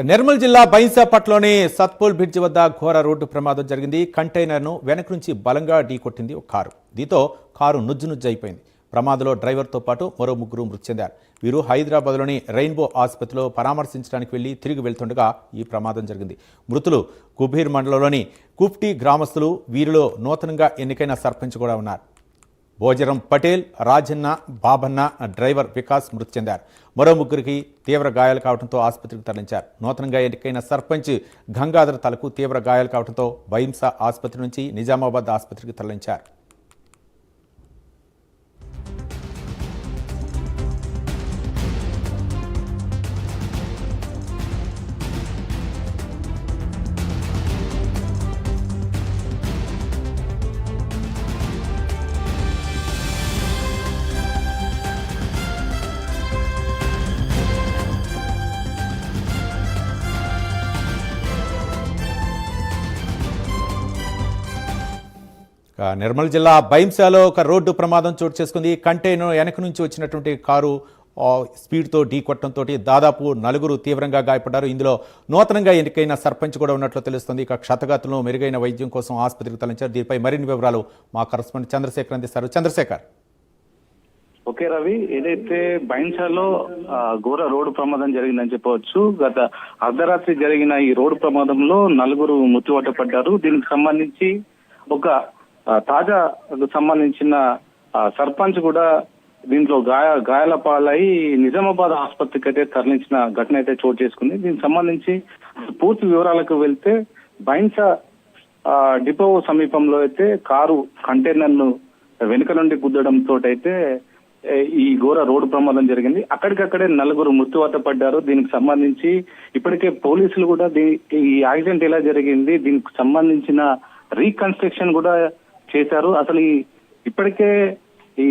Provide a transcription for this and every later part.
నిర్మల్ జిల్లా బైన్సాపట్లోని సత్పూల్ బ్రిడ్జి వద్ద ఘోర రోడ్డు ప్రమాదం జరిగింది. కంటైనర్ను వెనక నుంచి బలంగా ఢీకొట్టింది ఒక కారు. దీంతో కారు నుజ్జు అయిపోయింది. ప్రమాదంలో డ్రైవర్తో పాటు మరో ముగ్గురు మృతి చెందారు. వీరు హైదరాబాద్లోని రెయిన్బో ఆసుపత్రిలో పరామర్శించడానికి వెళ్లి తిరిగి వెళ్తుండగా ఈ ప్రమాదం జరిగింది. మృతులు కుబీర్ మండలంలోని కుఫ్టీ గ్రామస్తులు. వీరిలో నూతనంగా ఎన్నికైన సర్పంచ్ కూడా ఉన్నారు. భోజరం పటేల్, రాజన్న, బాబన్న, డ్రైవర్ వికాస్ మృతి చెందారు. మరో ముగ్గురికి తీవ్ర గాయాలు కావడంతో ఆసుపత్రికి తరలించారు. నూతనంగా ఎన్నికైన సర్పంచ్ గంగాధర్ తలకు తీవ్ర గాయాలు కావడంతో బైంసా ఆసుపత్రి నుంచి నిజామాబాద్ ఆసుపత్రికి తరలించారు. నిర్మల్ జిల్లా బైంసాలో ఒక రోడ్డు ప్రమాదం చోటు చేసుకుంది. కంటైనర్ వెనక నుంచి వచ్చినటువంటి కారు స్పీడ్తో ఢీకొట్టడంతో దాదాపు 4 తీవ్రంగా గాయపడ్డారు. ఇందులో నూతనంగా ఎన్నికైన సర్పంచ్ కూడా ఉన్నట్లు తెలుస్తుంది. ఇక క్షతగాతులను మెరుగైన వైద్యం కోసం ఆసుపత్రికి తరలించారు. దీనిపై మరిన్ని వివరాలు మా కరెస్పాండెంట్ చంద్రశేఖర్ అందిస్తారు. చంద్రశేఖర్. ఓకే రవి, ఏదైతే బైన్సాలో ఘోర రోడ్డు ప్రమాదం జరిగిందని చెప్పవచ్చు. గత అర్ధరాత్రి జరిగిన ఈ రోడ్డు ప్రమాదంలో 4 మృత్యువాత పడ్డారు. దీనికి సంబంధించి ఒక తాజా సంబంధించిన సర్పంచ్ కూడా దీంట్లో గాయాల పాలై నిజామాబాద్ ఆసుపత్రికి అయితే తరలించిన ఘటన అయితే చోటు చేసుకుంది. దీనికి సంబంధించి పూర్తి వివరాలకు వెళ్తే బైన్సా డిపో సమీపంలో అయితే కారు కంటైనర్ ను వెనుక నుండి గుద్దడంతో అయితే ఈ ఘోర రోడ్డు ప్రమాదం జరిగింది. అక్కడికక్కడే 4 మృత్యువాత పడ్డారు. దీనికి సంబంధించి ఇప్పటికే పోలీసులు కూడా ఈ యాక్సిడెంట్ ఎలా జరిగింది, దీనికి సంబంధించిన రీకన్స్ట్రక్షన్ కూడా చేశారు. అసలు ఇప్పటికే ఈ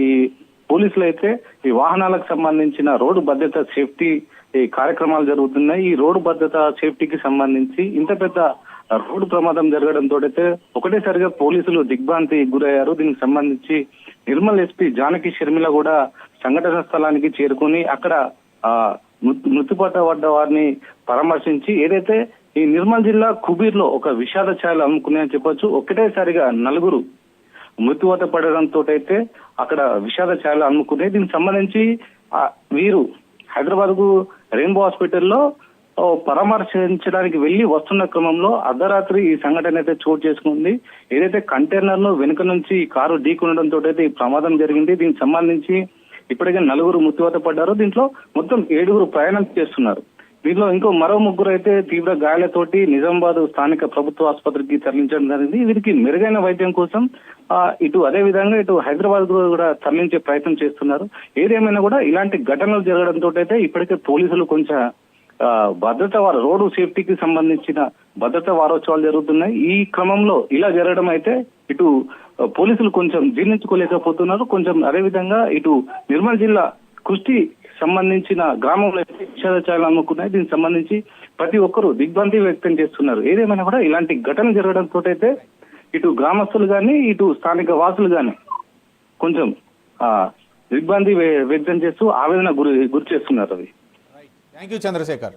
పోలీసులు అయితే ఈ వాహనాలకు సంబంధించిన రోడ్డు భద్రత సేఫ్టీ కార్యక్రమాలు జరుగుతున్నాయి. ఈ రోడ్డు భద్రత సేఫ్టీకి సంబంధించి ఇంత పెద్ద రోడ్డు ప్రమాదం జరగడంతో అయితే ఒకటేసారిగా పోలీసులు దిగ్భ్రాంతి గురయ్యారు. దీనికి సంబంధించి నిర్మల్ ఎస్పీ జానకి షర్మిల కూడా సంఘటన స్థలానికి చేరుకుని అక్కడ మృత్యుపాత పడ్డ వారిని పరామర్శించి ఏదైతే ఈ నిర్మల్ జిల్లా కుబీర్ లో ఒక విషాద ఛాయలు అమ్ముకున్నాయని చెప్పొచ్చు. ఒకటేసారిగా 4 మృత్యువాత పడడంతో అయితే అక్కడ విషాద ఛాయలు అమ్ముకున్నాయి. దీనికి సంబంధించి వీరు హైదరాబాద్ కు రెయిన్బో హాస్పిటల్లో పరామర్శించడానికి వెళ్లి వస్తున్న క్రమంలో అర్ధరాత్రి ఈ సంఘటన అయితే చోటు చేసుకుంది. ఏదైతే కంటైనర్ ను వెనుక నుంచి కారు ఢీకొనడంతో అయితే ఈ ప్రమాదం జరిగింది. దీనికి సంబంధించి ఇప్పటికే 4 మృత్యువాత పడ్డారు. దీంట్లో మొత్తం 7 ప్రయాణం చేస్తున్నారు. దీంట్లో మరో 3 అయితే తీవ్ర గాయాలతోటి నిజామాబాద్ స్థానిక ప్రభుత్వ ఆసుపత్రికి తరలించడం జరిగింది. వీరికి మెరుగైన వైద్యం కోసం ఇటు అదే విధంగా ఇటు హైదరాబాద్ కూడా తరలించే ప్రయత్నం చేస్తున్నారు. ఏదేమైనా కూడా ఇలాంటి ఘటనలు జరగడంతో అయితే ఇప్పటికే పోలీసులు కొంచెం భద్రత రోడ్డు సేఫ్టీకి సంబంధించిన భద్రతా వారోత్సవాలు జరుగుతున్నాయి. ఈ క్రమంలో ఇలా జరగడం అయితే ఇటు పోలీసులు కొంచెం జీర్ణించుకోలేకపోతున్నారు. కొంచెం అదే విధంగా ఇటు నిర్మల్ జిల్లా కుష్టి సంబంధించిన గ్రామంలో విషాద ఛాయలు అమ్ముకున్నాయి. దీనికి సంబంధించి ప్రతి ఒక్కరూ దిగ్భ్రాంతి వ్యక్తం చేస్తున్నారు. ఏదేమైనా కూడా ఇలాంటి ఘటన జరగడంతో అయితే ఇటు గ్రామస్తులు గాని ఇటు స్థానిక వాసులు గాని కొంచెం దిగ్భ్రాంతి వ్యక్తం చేస్తూ ఆవేదన గురి చేస్తున్నారు. అవి థ్యాంక్ యూ చంద్రశేఖర్.